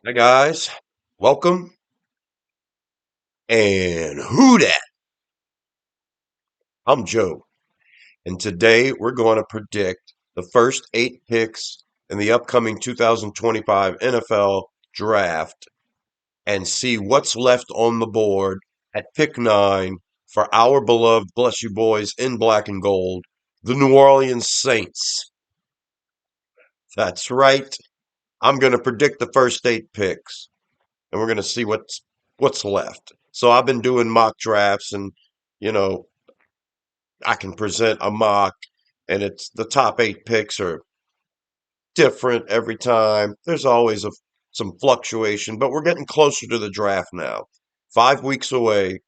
Hi guys, welcome and who dat? I'm Joe, and today we're going to predict the first 8 picks in the upcoming 2025 NFL Draft and see what's left on the board at pick 9 for our beloved, bless you boys, in black and gold, the New Orleans Saints. That's right. I'm going to predict the first 8 picks, and we're going to see what's left. So I've been doing mock drafts, and you know I can present a mock, and it's the top 8 picks are different every time. There's always some fluctuation, but we're getting closer to the draft now. 5 weeks away.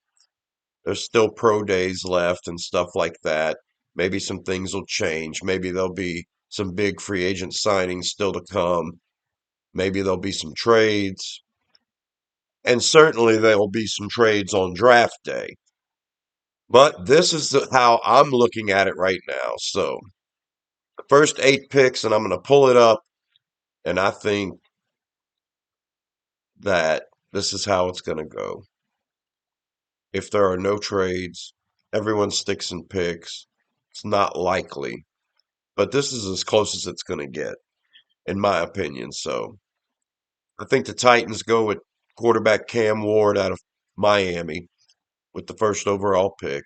There's still pro days left and stuff like that. Maybe some things will change. Maybe there'll be some big free agent signings still to come. Maybe there'll be some trades. And certainly there'll be some trades on draft day. But this is how I'm looking at it right now. So the first 8 picks, and I'm going to pull it up, and I think that this is how it's going to go. If there are no trades, everyone sticks and picks. It's not likely, but this is as close as it's going to get, in my opinion. So I think the Titans go with quarterback Cam Ward out of Miami with the first overall pick.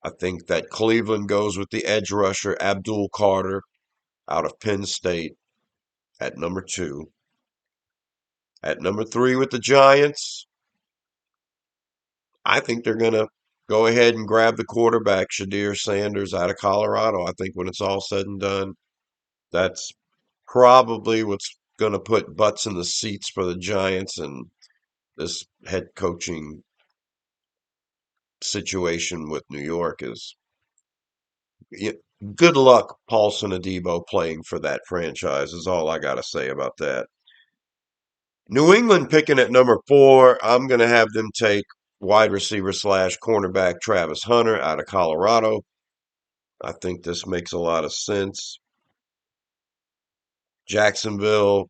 I think that Cleveland goes with the edge rusher Abdul Carter out of Penn State at number 2. At number 3 with the Giants, I think they're going to go ahead and grab the quarterback, Shadir Sanders out of Colorado. I think when it's all said and done, that's probably what's going to put butts in the seats for the Giants, and this head coaching situation with New York is y- good luck, Paulson Adebo, playing for that franchise, is all I got to say about that. New England picking at number 4, I'm going to have them take wide receiver slash cornerback Travis Hunter out of Colorado. I think this makes a lot of sense. Jacksonville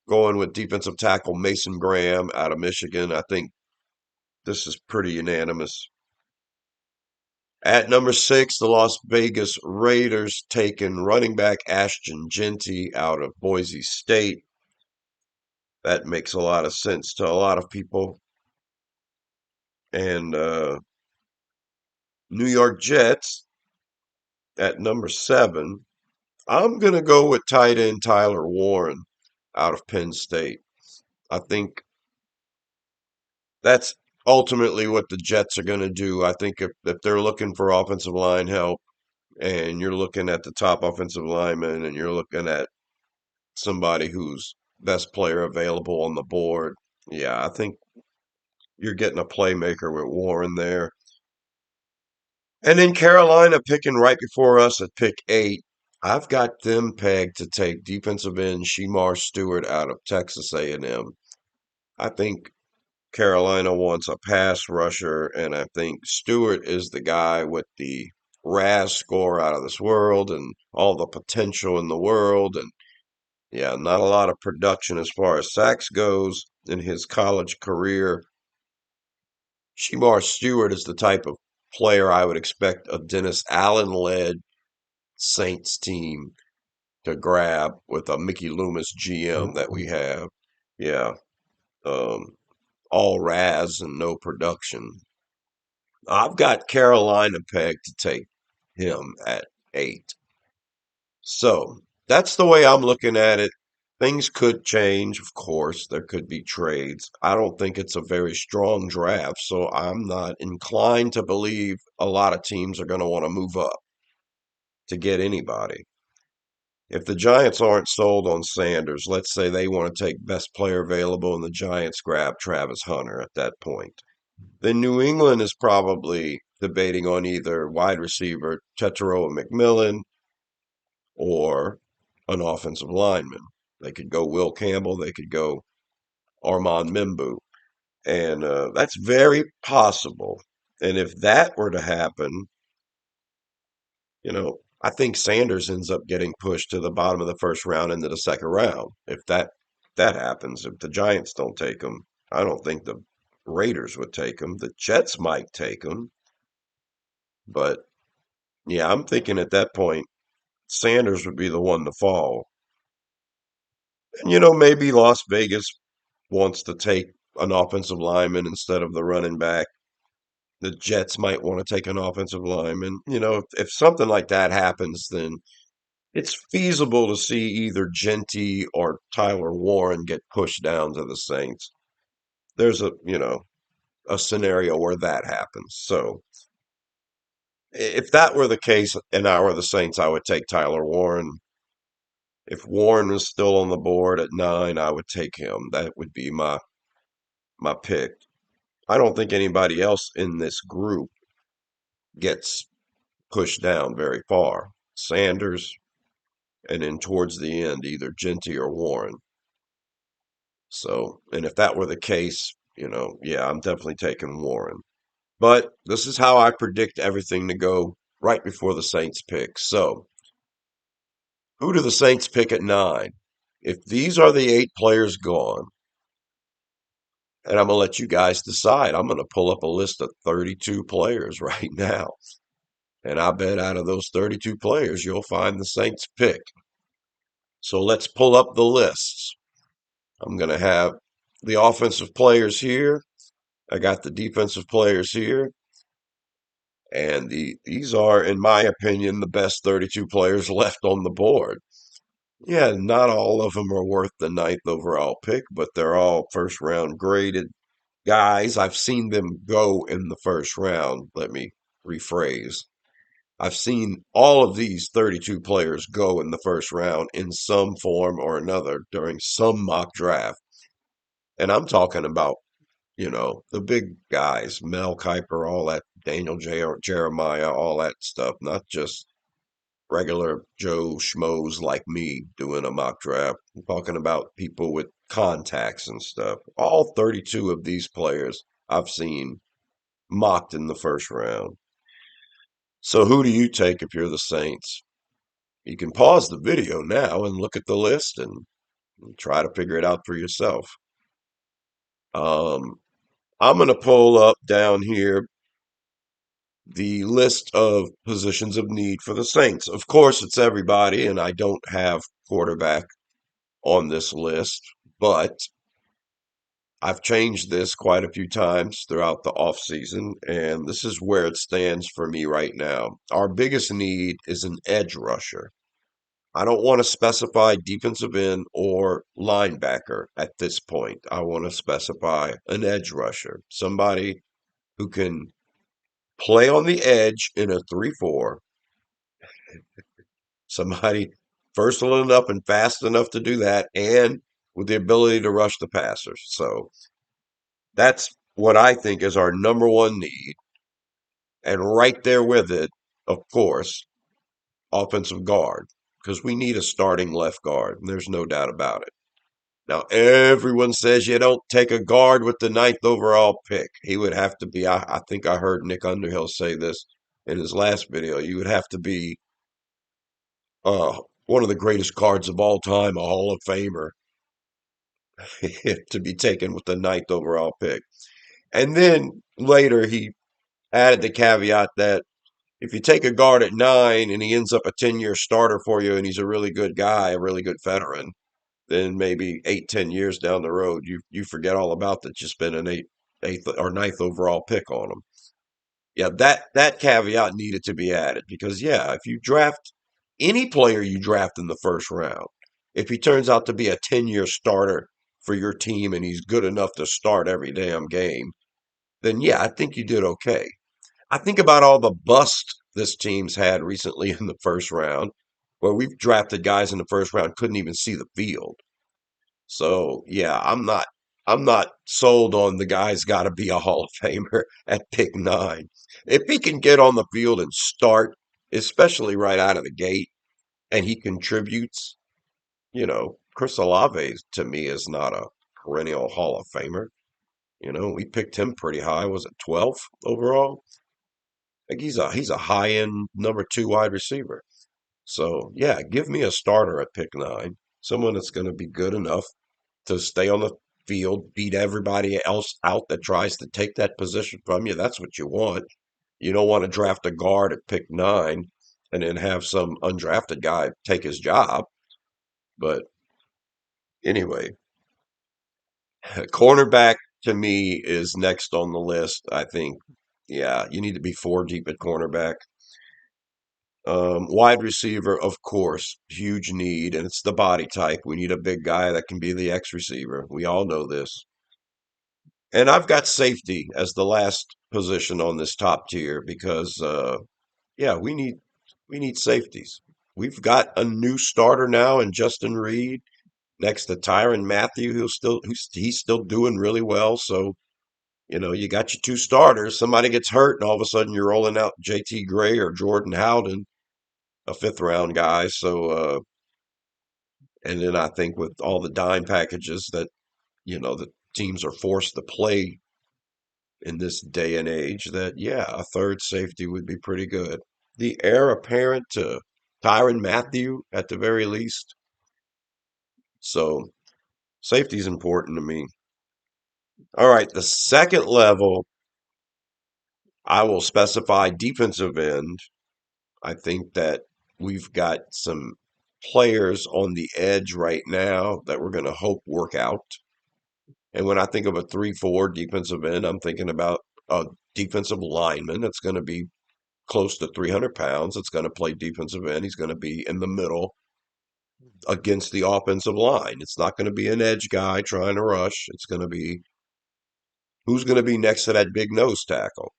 going with defensive tackle Mason Graham out of Michigan. I think this is pretty unanimous. At number 6, the Las Vegas Raiders taking running back Ashton Genty out of Boise State. That makes a lot of sense to a lot of people. And New York Jets at number 7. I'm going to go with tight end Tyler Warren out of Penn State. I think that's ultimately what the Jets are going to do. I think if they're looking for offensive line help and you're looking at the top offensive lineman and you're looking at somebody who's best player available on the board, yeah, I think you're getting a playmaker with Warren there. And then Carolina picking right before us at pick 8. I've got them pegged to take defensive end Shemar Stewart out of Texas A&M. I think Carolina wants a pass rusher, and I think Stewart is the guy with the RAS score out of this world and all the potential in the world. And yeah, not a lot of production as far as sacks goes in his college career. Shemar Stewart is the type of player I would expect a Dennis Allen led Saints team to grab with a Mickey Loomis GM that we have. Yeah, um, all RAS and no production. I've got Carolina pegged to take him at 8. So that's the way I'm looking at it. Things could change, of course. There could be trades. I don't think it's a very strong draft, so I'm not inclined to believe a lot of teams are going to want to move up to get anybody. If the Giants aren't sold on Sanders, let's say they want to take best player available and the Giants grab Travis Hunter at that point, then New England is probably debating on either wide receiver Tetero McMillan or an offensive lineman. They could go Will Campbell. They could go Armand Mimbu. And that's very possible. And if that were to happen, I think Sanders ends up getting pushed to the bottom of the first round into the second round. If that happens, if the Giants don't take him, I don't think the Raiders would take him. The Jets might take him, but yeah, I'm thinking at that point Sanders would be the one to fall. And maybe Las Vegas wants to take an offensive lineman instead of the running back. The Jets might want to take an offensive lineman. If something like that happens, then it's feasible to see either Genty or Tyler Warren get pushed down to the Saints. There's a scenario where that happens. So if that were the case and I were the Saints, I would take Tyler Warren. If Warren was still on the board at 9, I would take him. That would be my pick. I don't think anybody else in this group gets pushed down very far. Sanders, and then towards the end, either Genty or Warren. So, and if that were the case, yeah, I'm definitely taking Warren. But this is how I predict everything to go right before the Saints pick. So, who do the Saints pick at 9? If these are the 8 players gone, and I'm going to let you guys decide, I'm going to pull up a list of 32 players right now. And I bet out of those 32 players, you'll find the Saints pick. So let's pull up the lists. I'm going to have the offensive players here. I got the defensive players here. And these are, in my opinion, the best 32 players left on the board. Yeah, not all of them are worth the ninth overall pick, but they're all first round graded guys. I've seen them go in the first round. Let me rephrase. I've seen all of these 32 players go in the first round in some form or another during some mock draft. And I'm talking about, the big guys, Mel Kiper, all that, Jeremiah, all that stuff, not just regular Joe schmoes like me doing a mock draft. I'm talking about people with contacts and stuff. All 32 of these players I've seen mocked in the first round. So who do you take if you're the Saints? You can pause the video now and look at the list and try to figure it out for yourself. Um, I'm going to pull up down here the list of positions of need for the Saints. Of course, it's everybody, and I don't have quarterback on this list, but I've changed this quite a few times throughout the offseason, and this is where it stands for me right now. Our biggest need is an edge rusher. I don't want to specify defensive end or linebacker at this point. I want to specify an edge rusher, somebody who can play on the edge in a 3-4, somebody versatile enough and fast enough to do that, and with the ability to rush the passers. So that's what I think is our number one need. And right there with it, of course, offensive guard, because we need a starting left guard. And there's no doubt about it. Now, everyone says you don't take a guard with the ninth overall pick. He would have to be, I think I heard Nick Underhill say this in his last video, you would have to be one of the greatest guards of all time, a Hall of Famer, to be taken with the ninth overall pick. And then later he added the caveat that if you take a guard at 9 and he ends up a 10-year starter for you and he's a really good guy, a really good veteran, then maybe 8, 10 years down the road, you forget all about that you spent an eighth or ninth overall pick on him. Yeah, that caveat needed to be added because yeah, if you draft any player you draft in the first round, if he turns out to be a 10-year starter for your team and he's good enough to start every damn game, then yeah, I think you did okay. I think about all the bust this team's had recently in the first round, where we've drafted guys in the first round couldn't even see the field. So yeah, I'm not sold on the guy's got to be a Hall of Famer at pick 9. If he can get on the field and start, especially right out of the gate, and he contributes, Chris Olave to me is not a perennial Hall of Famer. We picked him pretty high. Was it 12th overall? Like he's a high end number 2 wide receiver. So yeah, give me a starter at pick 9, someone that's going to be good enough to stay on the field, beat everybody else out that tries to take that position from you. That's what you want. You don't want to draft a guard at pick 9 and then have some undrafted guy take his job. But anyway, cornerback to me is next on the list. I think, yeah, you need to be 4 deep at cornerback. Wide receiver, of course, huge need, and it's the body type. We need a big guy that can be the X receiver. We all know this. And I've got safety as the last position on this top tier because, yeah, we need safeties. We've got a new starter now in Justin Reed next to Tyron Matthew, he's still doing really well. So you got your 2 starters. Somebody gets hurt, and all of a sudden you're rolling out J.T. Gray or Jordan Howden, a 5th round guy. So, and then I think with all the dime packages that the teams are forced to play in this day and age, that yeah, a 3rd safety would be pretty good. The heir apparent to Tyron Matthew at the very least. So safety is important to me. All right, the second level, I will specify defensive end. I think that we've got some players on the edge right now that we're going to hope work out. And when I think of a 3-4 defensive end, I'm thinking about a defensive lineman that's going to be close to 300 pounds. It's going to play defensive end. He's going to be in the middle against the offensive line. It's not going to be an edge guy trying to rush. It's going to be who's going to be next to that big nose tackle.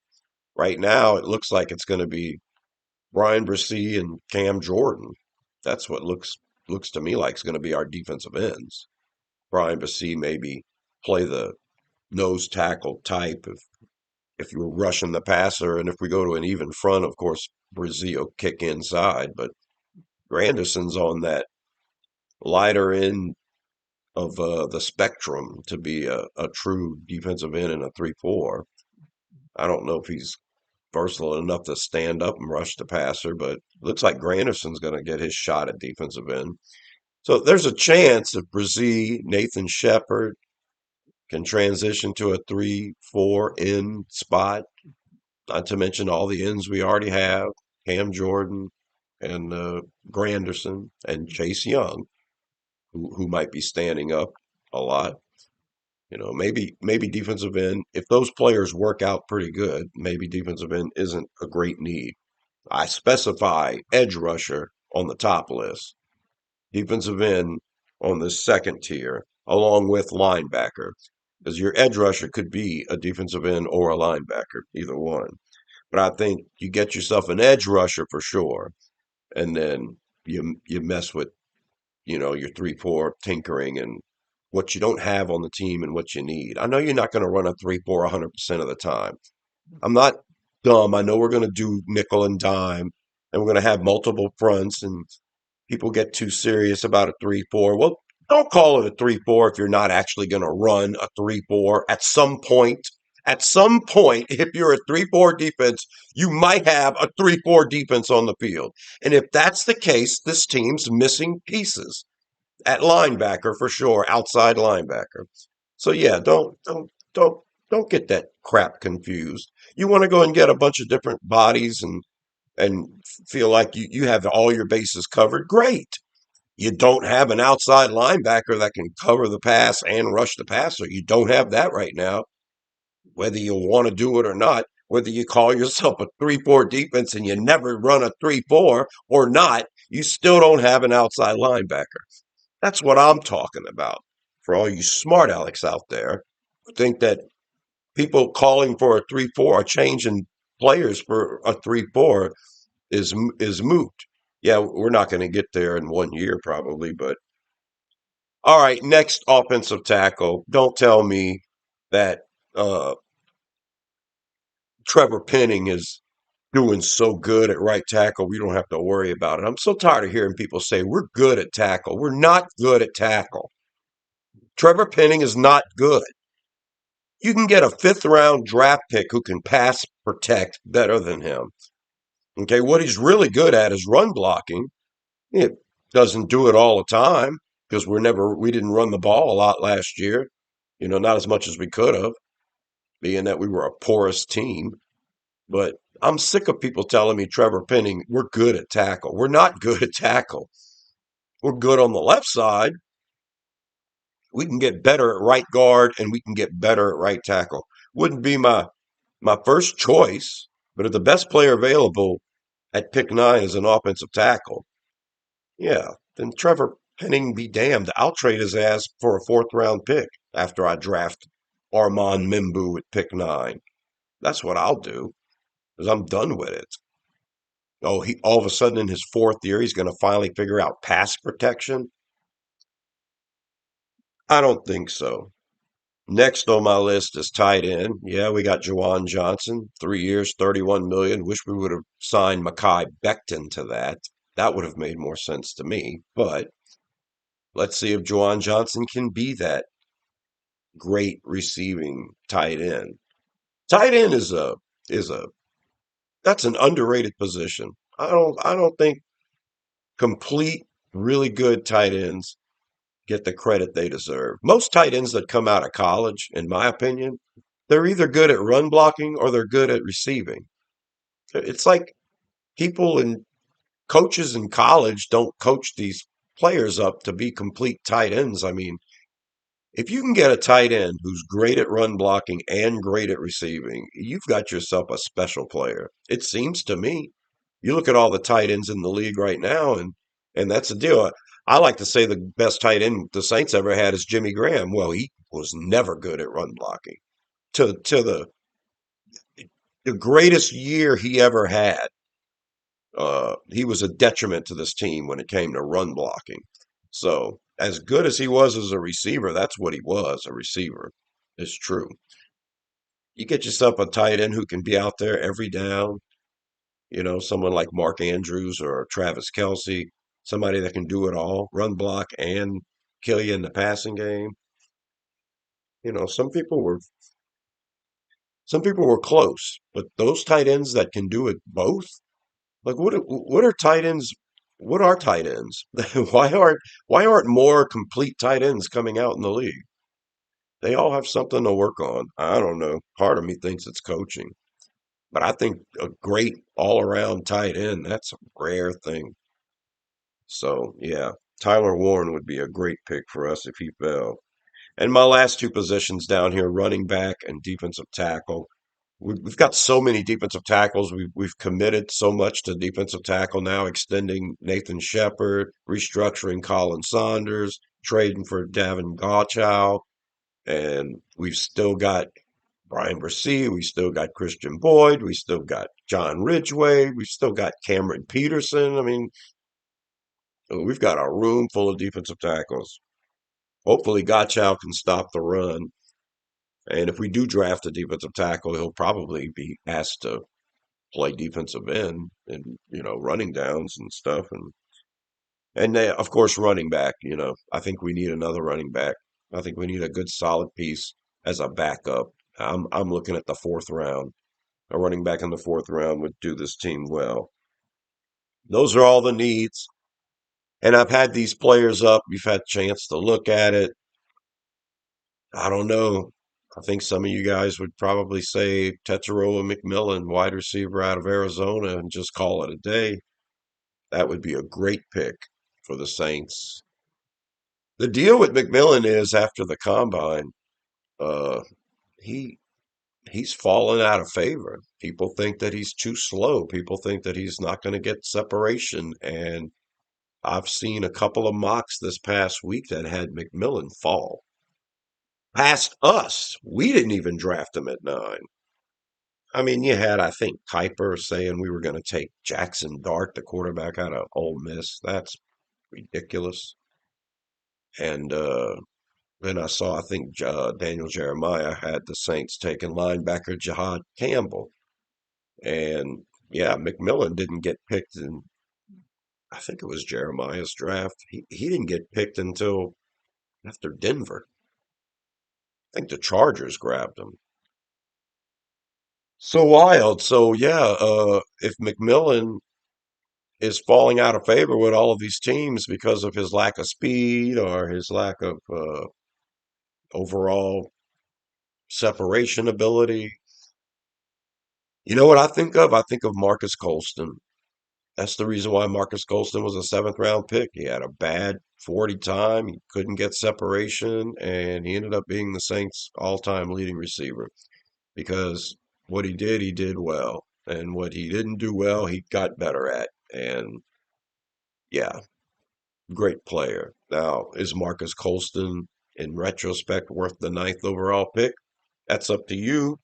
Right now, it looks like it's going to be Brian Bresee and Cam Jordan. That's what looks to me like it's going to be our defensive ends. Brian Bresee maybe play the nose tackle type if you're rushing the passer, and if we go to an even front, of course Bresee will kick inside. But Granderson's on that lighter end of the spectrum to be a true defensive end in a 3-4. I don't know if he's versatile enough to stand up and rush the passer, but it looks like Granderson's going to get his shot at defensive end. So there's a chance if Bresee, Nathan Shepard can transition to a 3-4 end spot, not to mention all the ends we already have, Cam Jordan and Granderson and Chase Young, who might be standing up a lot. Maybe defensive end, if those players work out pretty good, maybe defensive end isn't a great need. I specify edge rusher on the top list, defensive end on the second tier, along with linebacker, because your edge rusher could be a defensive end or a linebacker, either one. But I think you get yourself an edge rusher for sure, and then you mess with your 3-4 tinkering and what you don't have on the team and what you need. I know you're not going to run a 3-4 100% of the time. I'm not dumb. I know we're going to do nickel and dime, and we're going to have multiple fronts, and people get too serious about a 3-4. Well, don't call it a 3-4 if you're not actually going to run a 3-4 at some point. At some point, if you're a 3-4 defense, you might have a 3-4 defense on the field. And if that's the case, this team's missing pieces at linebacker for sure, outside linebacker. So yeah, don't get that crap confused. You want to go and get a bunch of different bodies and feel like you have all your bases covered. Great. You don't have an outside linebacker that can cover the pass and rush the passer. You don't have that right now. Whether you want to do it or not, whether you call yourself a 3-4 defense and you never run a 3-4 or not, you still don't have an outside linebacker. That's what I'm talking about. For all you smart Alex out there who think that people calling for a 3-4 are changing players for a 3-4 is moot. Yeah, we're not going to get there in 1 year probably, but all right, next offensive tackle. Don't tell me that uh, Trevor Penning is doing so good at right tackle. We don't have to worry about it. I'm so tired of hearing people say we're good at tackle. We're not good at tackle. Trevor Penning is not good. You can get a 5th-round draft pick who can pass protect better than him. Okay, what he's really good at is run blocking. It doesn't do it all the time. because we didn't run the ball a lot last year. Not as much as we could have, being that we were a porous team. But I'm sick of people telling me, Trevor Penning, we're good at tackle. We're not good at tackle. We're good on the left side. We can get better at right guard and we can get better at right tackle. Wouldn't be my first choice, but if the best player available at pick nine is an offensive tackle, yeah, then Trevor Penning be damned. I'll trade his ass for a fourth round pick after I draft Armand Mimbu at pick nine. That's what I'll do because I'm done with it. Oh, he all of a sudden in his fourth year, he's going to finally figure out pass protection. I don't think so. Next on my list is tight end. Yeah, we got Jawan Johnson, 3 years, 31 million. Wish we would have signed Makai Becton to that. That would have made more sense to me. But let's see if Jawan Johnson can be that great receiving tight end. Tight end is a that's an underrated position. I don't think complete really good tight ends get the credit they deserve. Most tight ends that come out of college, in my opinion, they're either good at run blocking or they're good at receiving. It's like people and coaches in college don't coach these players up to be complete tight ends. I mean, if you can get a tight end who's great at run blocking and great at receiving, you've got yourself a special player. It seems to me. You look at all the tight ends in the league right now, and that's the deal. I like to say the best tight end the Saints ever had is Jimmy Graham. Well, he was never good at run blocking. To the greatest year he ever had, he was a detriment to this team when it came to run blocking. So, as good as he was as a receiver, that's what he was, a receiver. It's true. You get yourself a tight end who can be out there every down, someone like Mark Andrews or Travis Kelce, somebody that can do it all, run block and kill you in the passing game. Some people were close, but those tight ends that can do it both, like what are tight ends? What are tight ends? Why aren't more complete tight ends coming out in the league? They all have something to work on. I don't know. Part of me thinks it's coaching, but I think a great all around tight end, that's a rare thing. So yeah, Tyler Warren would be a great pick for us if he fell. And my last two positions down here, running back and defensive tackle. We've got so many defensive tackles. We've committed so much to defensive tackle now, extending Nathan Shepard, restructuring Colin Saunders, trading for Davin Gauchow, and we've still got Brian Bresee, we still got Christian Boyd, we still got John Ridgeway, we've still got Cameron Peterson. I mean, we've got a room full of defensive tackles. Hopefully, Gauchow can stop the run. And if we do draft a defensive tackle, he'll probably be asked to play defensive end and running downs and stuff, and of course running back. I think we need another running back. I think we need a good solid piece as a backup. I'm looking at the fourth round. A running back in the fourth round would do this team well. Those are all the needs, and I've had these players up. You've had a chance to look at it. I don't know. I think some of you guys would probably say Tetsuroa McMillan, wide receiver out of Arizona, and just call it a day. That would be a great pick for the Saints. The deal with McMillan is after the combine, uh, he he's fallen out of favor. People think that he's too slow. People think that he's not going to get separation. And I've seen a couple of mocks this past week that had McMillan fall past us. We didn't even draft him at 9. I mean, you had, I think, Kuiper saying we were going to take Jackson Dart, the quarterback out of Ole Miss. That's ridiculous. And then I saw, I think Daniel Jeremiah had the Saints taking linebacker Jihad Campbell. And yeah, McMillan didn't get picked in, I think it was Jeremiah's draft. He didn't get picked until after Denver. I think the Chargers grabbed him. So wild. So yeah, if McMillan is falling out of favor with all of these teams because of his lack of speed or his lack of overall separation ability. You know what I think of? I think of Marcus Colston. That's the reason why Marcus Colston was a seventh round pick. He had a bad 40 time. He couldn't get separation, and he ended up being the Saints' all time leading receiver because what he did well. And what he didn't do well, he got better at. And yeah, great player. Now, is Marcus Colston, in retrospect, worth the ninth overall pick? That's up to you.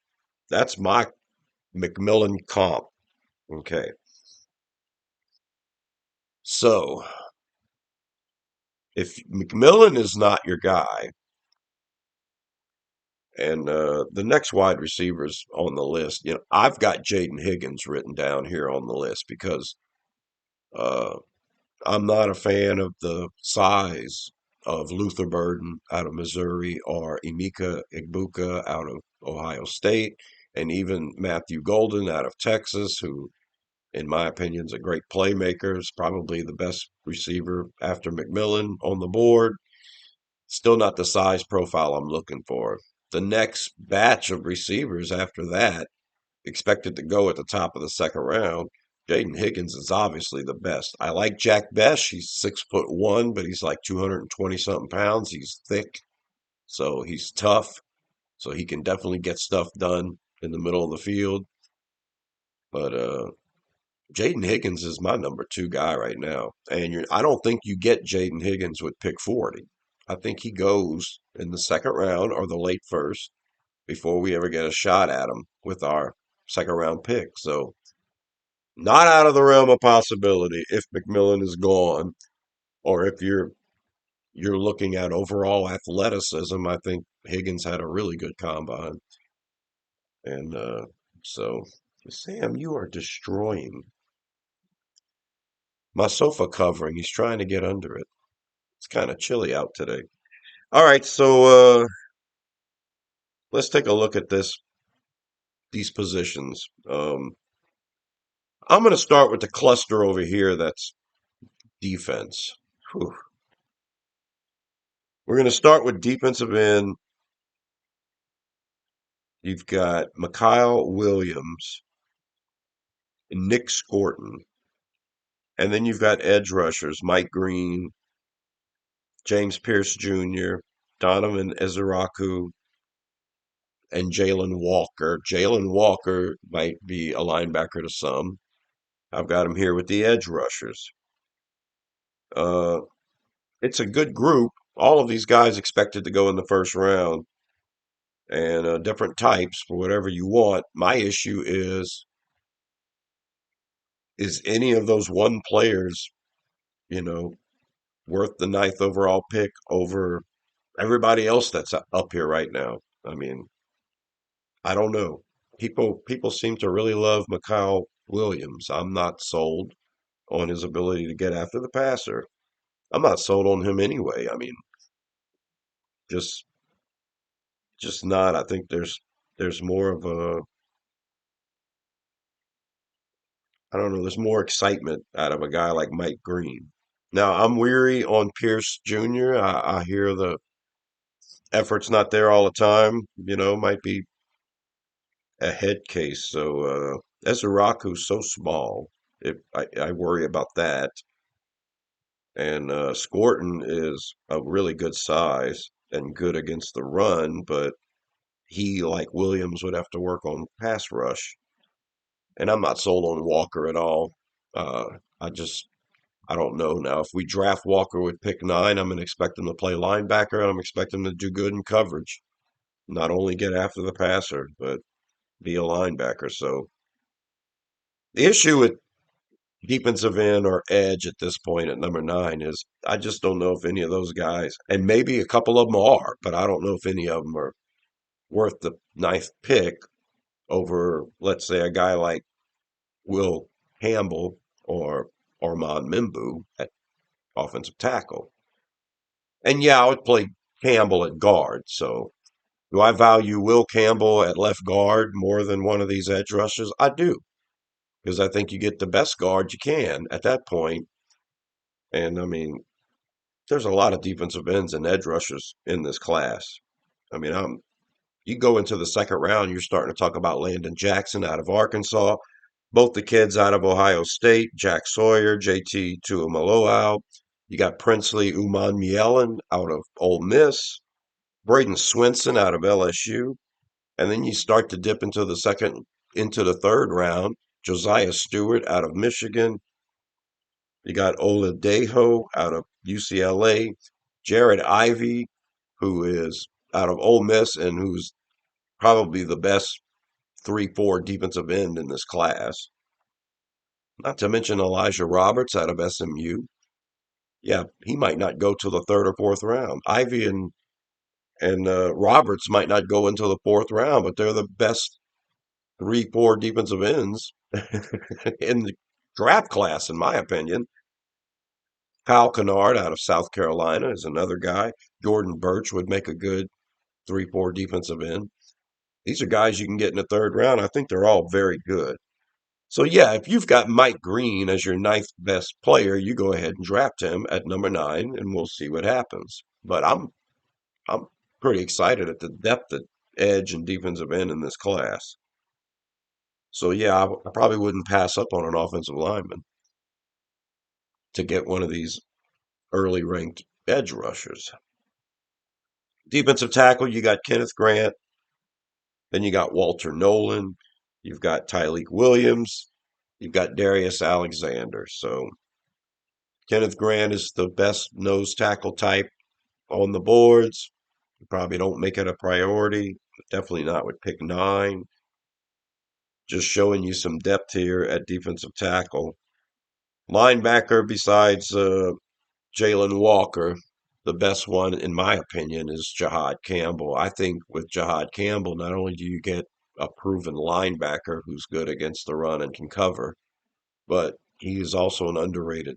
That's my McMillan comp. Okay. So, if McMillan is not your guy, and the next wide receivers on the list, I've got Jaden Higgins written down here on the list because uh, I'm not a fan of the size of Luther Burden out of Missouri or Emeka Egbuka out of Ohio State, and even Matthew Golden out of Texas, who, in my opinion, is a great playmaker, is probably the best receiver after McMillan on the board. Still not the size profile I'm looking for. The next batch of receivers after that, expected to go at the top of the second round, Jaden Higgins is obviously the best. I like Jack Besh. He's 6'1", but he's like 220 something pounds. He's thick, so he's tough. So he can definitely get stuff done in the middle of the field. But Jaden Higgins is my number two guy right now. And I don't think you get Jaden Higgins with pick 40. I think he goes in the second round or the late first before we ever get a shot at him with our second round pick. So not out of the realm of possibility if McMillan is gone, or if you're looking at overall athleticism. I think Higgins had a really good combine, and so Sam, you are destroying my sofa covering. He's trying to get under it. It's kind of chilly out today. All right, so let's take a look at these positions. I'm going to start with the cluster over here. That's defense. Whew. We're going to start with defensive end. You've got Mikhail Williams and Nick Scorton. And then you've got edge rushers, Mike Green, James Pierce Jr., Donovan Ezeraku, and Jalen Walker. Jalen Walker might be a linebacker to some. I've got him here with the edge rushers. Uh, it's a good group. All of these guys expected to go in the first round, and different types for whatever you want. My issue is any of those one players, you know, worth the ninth overall pick over everybody else that's up here right now? I mean, I don't know. People seem to really love Mikhail Williams. I'm not sold on his ability to get after the passer. I'm not sold on him anyway. I mean, just just not. I think there's more of a, I don't know, there's more excitement out of a guy like Mike Green. Now, I'm weary on Pierce Jr. I hear the effort's not there all the time, might be a head case. So Ezeraku's so small. I worry about that. And Scorton is a really good size and good against the run, but he, like Williams, would have to work on pass rush. And I'm not sold on Walker at all. I just I don't know now. If we draft Walker with pick 9, I'm going to expect him to play linebacker, and I'm expecting him to do good in coverage. Not only get after the passer, but be a linebacker. So the issue with defensive end or edge at this point at number 9 is I just don't know if any of those guys, and maybe a couple of them are, but I don't know if any of them are worth the ninth pick over, let's say, a guy like Will Campbell or Armand Mimbu at offensive tackle. And yeah, I would play Campbell at guard. So do I value Will Campbell at left guard more than one of these edge rushers? I do. because I think you get the best guard you can at that point. And I mean, there's a lot of defensive ends and edge rushers in this class. I mean, you go into the second round, you're starting to talk about Landon Jackson out of Arkansas, both the kids out of Ohio State, Jack Sawyer, JT Tuimoloau. You got Princely Umanmielen out of Ole Miss, Braden Swinson out of LSU, and then you start to dip into the third round. Josiah Stewart out of Michigan. You got Oladejo out of UCLA, Jared Ivey, who is out of Ole Miss and who's probably the best 3-4 defensive end in this class. Not to mention Elijah Roberts out of SMU. Yeah, he might not go to the third or fourth round. Ivy and Roberts might not go into the fourth round, but they're the best 3-4 defensive ends in the draft class, in my opinion. Kyle Kennard out of South Carolina is another guy. Jordan Birch would make a good 3-4 defensive end. These are guys you can get in the third round. I think they're all very good. So yeah, if you've got Mike Green as your ninth best player, you go ahead and draft him at number 9, and we'll see what happens. But I'm pretty excited at the depth at edge and defensive end in this class. So yeah, I probably wouldn't pass up on an offensive lineman to get one of these early ranked edge rushers. Defensive tackle, you got Kenneth Grant, then you got Walter Nolan, you've got Tyleik Williams, you've got Darius Alexander. So Kenneth Grant is the best nose tackle type on the boards. You probably don't make it a priority. Definitely not with pick 9. Just showing you some depth here at defensive tackle. Linebacker, besides Jalen Walker, the best one, in my opinion, is Jahad Campbell. I think with Jahad Campbell, not only do you get a proven linebacker who's good against the run and can cover, but he is also an underrated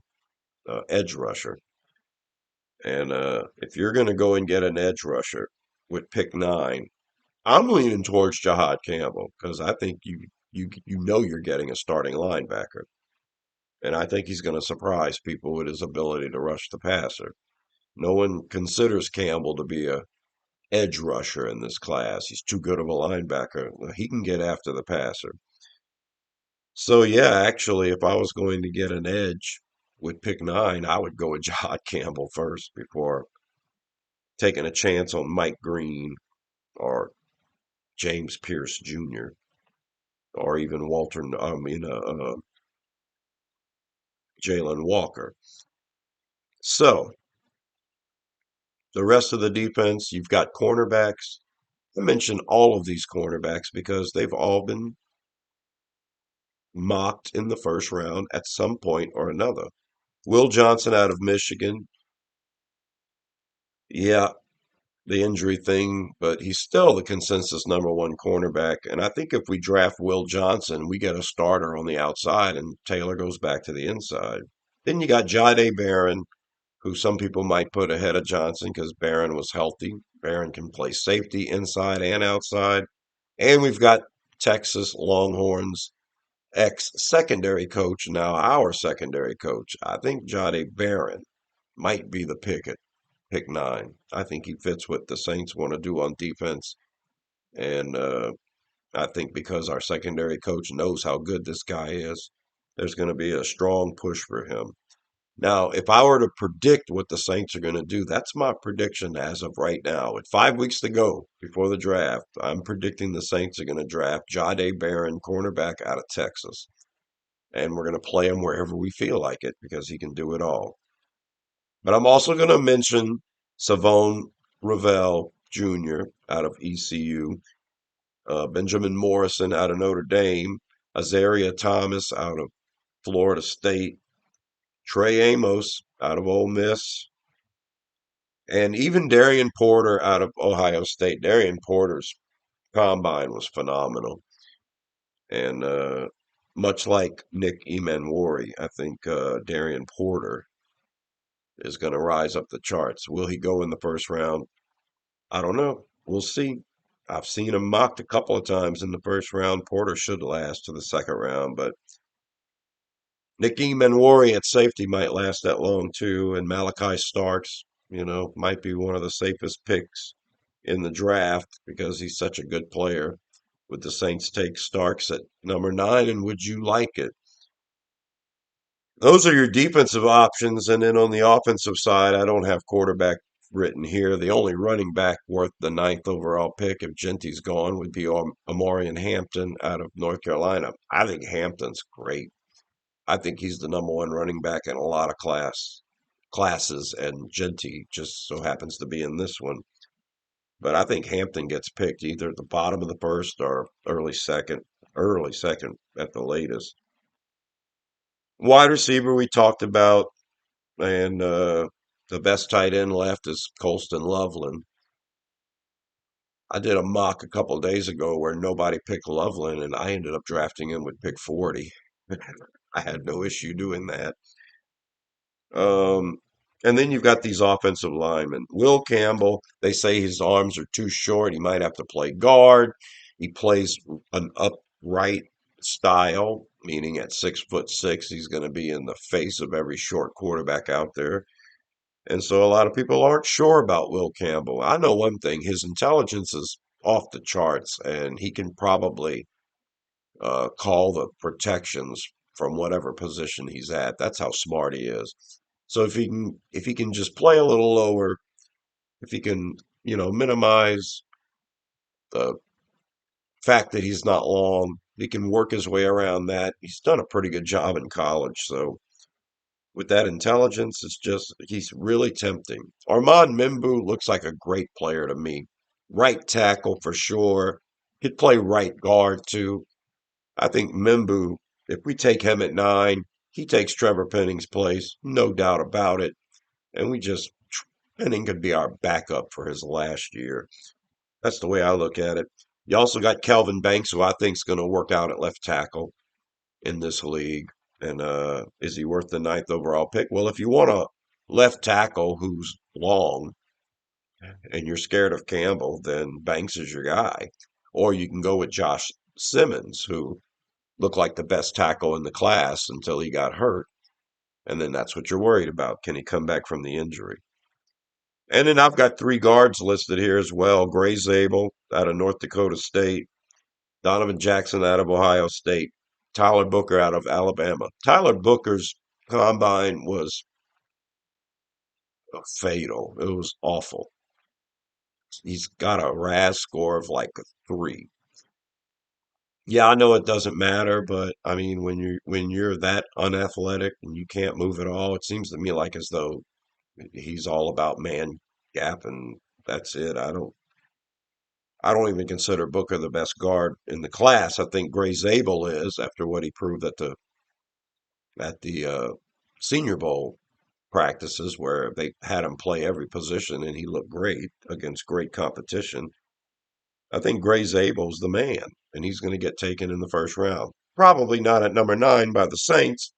edge rusher. And if you're going to go and get an edge rusher with pick 9, I'm leaning towards Jahad Campbell because I think you know you're getting a starting linebacker, and I think he's going to surprise people with his ability to rush the passer. No one considers Campbell to be a edge rusher in this class. He's too good of a linebacker. He can get after the passer. So yeah, actually, if I was going to get an edge with pick 9, I would go with Jahad Campbell first before taking a chance on Mike Green or James Pierce Jr. or even Jalen Walker. So the rest of the defense, you've got cornerbacks. I mentioned all of these cornerbacks because they've all been mocked in the first round at some point or another. Will Johnson out of Michigan, yeah, the injury thing, but he's still the consensus number 1 cornerback. And I think if we draft Will Johnson, we get a starter on the outside and Taylor goes back to the inside. Then you got Jahdae Barron, who some people might put ahead of Johnson because Barron was healthy. Barron can play safety inside and outside. And we've got Texas Longhorns ex secondary coach, now our secondary coach. I think Jahdae Barron might be the pick at pick 9. I think he fits what the Saints want to do on defense. And I think because our secondary coach knows how good this guy is, there's going to be a strong push for him. Now, if I were to predict what the Saints are going to do, that's my prediction as of right now. With 5 weeks to go before the draft, I'm predicting the Saints are going to draft Jahdae Barron, cornerback out of Texas. And we're going to play him wherever we feel like it because he can do it all. But I'm also going to mention Savone Ravel Jr. out of ECU, Benjamin Morrison out of Notre Dame, Azaria Thomas out of Florida State, Trey Amos out of Ole Miss, and even Darian Porter out of Ohio State. Darian Porter's combine was phenomenal. And much like Nick Emmanwori, I think Darian Porter is going to rise up the charts. Will he go in the first round? I don't know. We'll see. I've seen him mocked a couple of times in the first round. Porter should last to the second round, but Nicky Manwari at safety might last that long too, and Malachi Starks, might be one of the safest picks in the draft because he's such a good player. Would the Saints take Starks at number 9, and would you like it? Those are your defensive options, and then on the offensive side, I don't have quarterback written here. The only running back worth the ninth overall pick, if Genty's gone, would be Amorian Hampton out of North Carolina. I think Hampton's great. I think he's the number one running back in a lot of classes, and Genty just so happens to be in this one. But I think Hampton gets picked either at the bottom of the first or early second at the latest. Wide receiver we talked about, and the best tight end left is Colston Loveland. I did a mock a couple of days ago where nobody picked Loveland, and I ended up drafting him with pick 40. I had no issue doing that. Um, and then you've got these offensive linemen. Will Campbell, they say his arms are too short. He might have to play guard. He plays an upright style, meaning at 6'6", he's going to be in the face of every short quarterback out there. And so a lot of people aren't sure about Will Campbell. I know one thing, his intelligence is off the charts, and he can probably call the protections from whatever position he's at. That's how smart he is. So if he can just play a little lower, if he can, minimize the fact that he's not long, he can work his way around that. He's done a pretty good job in college. So with that intelligence, it's just he's really tempting. Armand Mimbu looks like a great player to me. Right tackle for sure. Could play right guard too. I think Mimbu, if we take him at 9, he takes Trevor Penning's place, no doubt about it. And Penning could be our backup for his last year. That's the way I look at it. You also got Kelvin Banks, who I think is going to work out at left tackle in this league. And is he worth the ninth overall pick? Well, if you want a left tackle who's long and you're scared of Campbell, then Banks is your guy. Or you can go with Josh Simmons, who looked like the best tackle in the class until he got hurt. And then that's what you're worried about. Can he come back from the injury? And then I've got 3 guards listed here as well. Gray Zabel out of North Dakota State, Donovan Jackson out of Ohio State, Tyler Booker out of Alabama. Tyler Booker's combine was fatal. It was awful. He's got a RAS score of like a 3. Yeah, I know it doesn't matter, but I mean, when you're that unathletic and you can't move at all, it seems to me like as though he's all about man gap and that's it. I don't even consider Booker the best guard in the class. I think Gray Zabel is after what he proved at the Senior Bowl practices where they had him play every position and he looked great against great competition. I think Gray Zabel's the man, and he's going to get taken in the first round. Probably not at number 9 by the Saints,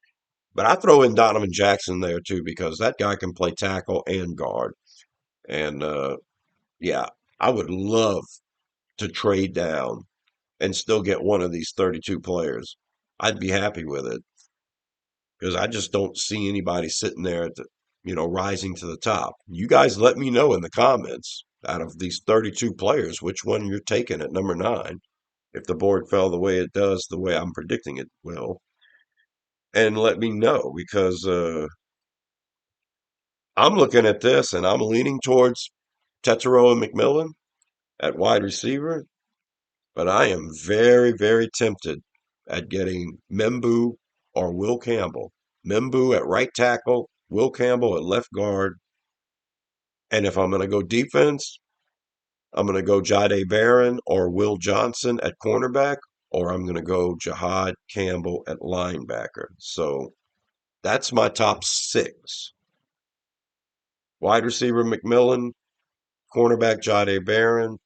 but I throw in Donovan Jackson there too because that guy can play tackle and guard. And yeah, I would love to trade down and still get one of these 32 players. I'd be happy with it because I just don't see anybody sitting there rising to the top. You guys let me know in the comments out of these 32 players which one you're taking at number 9 if the board fell the way it does, the way I'm predicting it will. And let me know because I'm looking at this and I'm leaning towards Tetero and McMillan at wide receiver, but I am very, very tempted at getting Membu or Will Campbell. Membu at right tackle, Will Campbell at left guard. And if I'm going to go defense, I'm going to go Jahdae Barron or Will Johnson at cornerback, or I'm going to go Jahad Campbell at linebacker. So that's my top 6. Wide receiver McMillan, cornerback Jahdae Barron,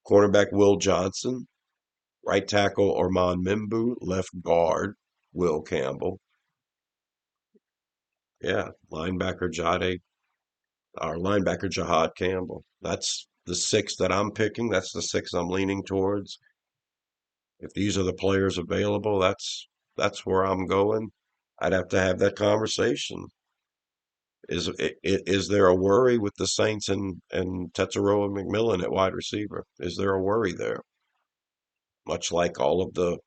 cornerback Will Johnson, right tackle Armand Mimbu, left guard Will Campbell. Yeah, linebacker Jahad Campbell. That's the 6 that I'm picking. That's the 6 I'm leaning towards. If these are the players available, that's where I'm going, I'd have to have that conversation. Is there a worry with the Saints and Tetsuroa and McMillan at wide receiver? Is there a worry there? Much like all of the,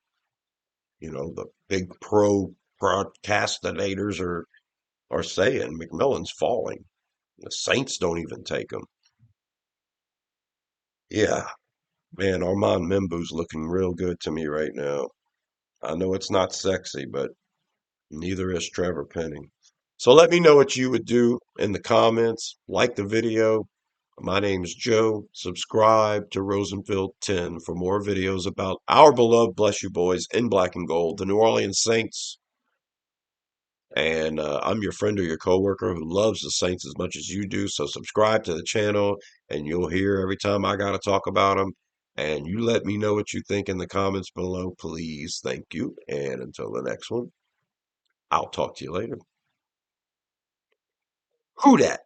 the big broadcasters are saying, McMillan's falling. The Saints don't even take him. Yeah, man, Armand Membu's looking real good to me right now. I know it's not sexy, but neither is Trevor Penning. So let me know what you would do in the comments. Like the video. My name's Joe. Subscribe to Rosenfield 10 for more videos about our beloved Bless You Boys in black and gold, the New Orleans Saints. And I'm your friend or your coworker who loves the Saints as much as you do. So subscribe to the channel and you'll hear every time I got to talk about them. And you let me know what you think in the comments below, please. Thank you. And until the next one, I'll talk to you later. Who dat?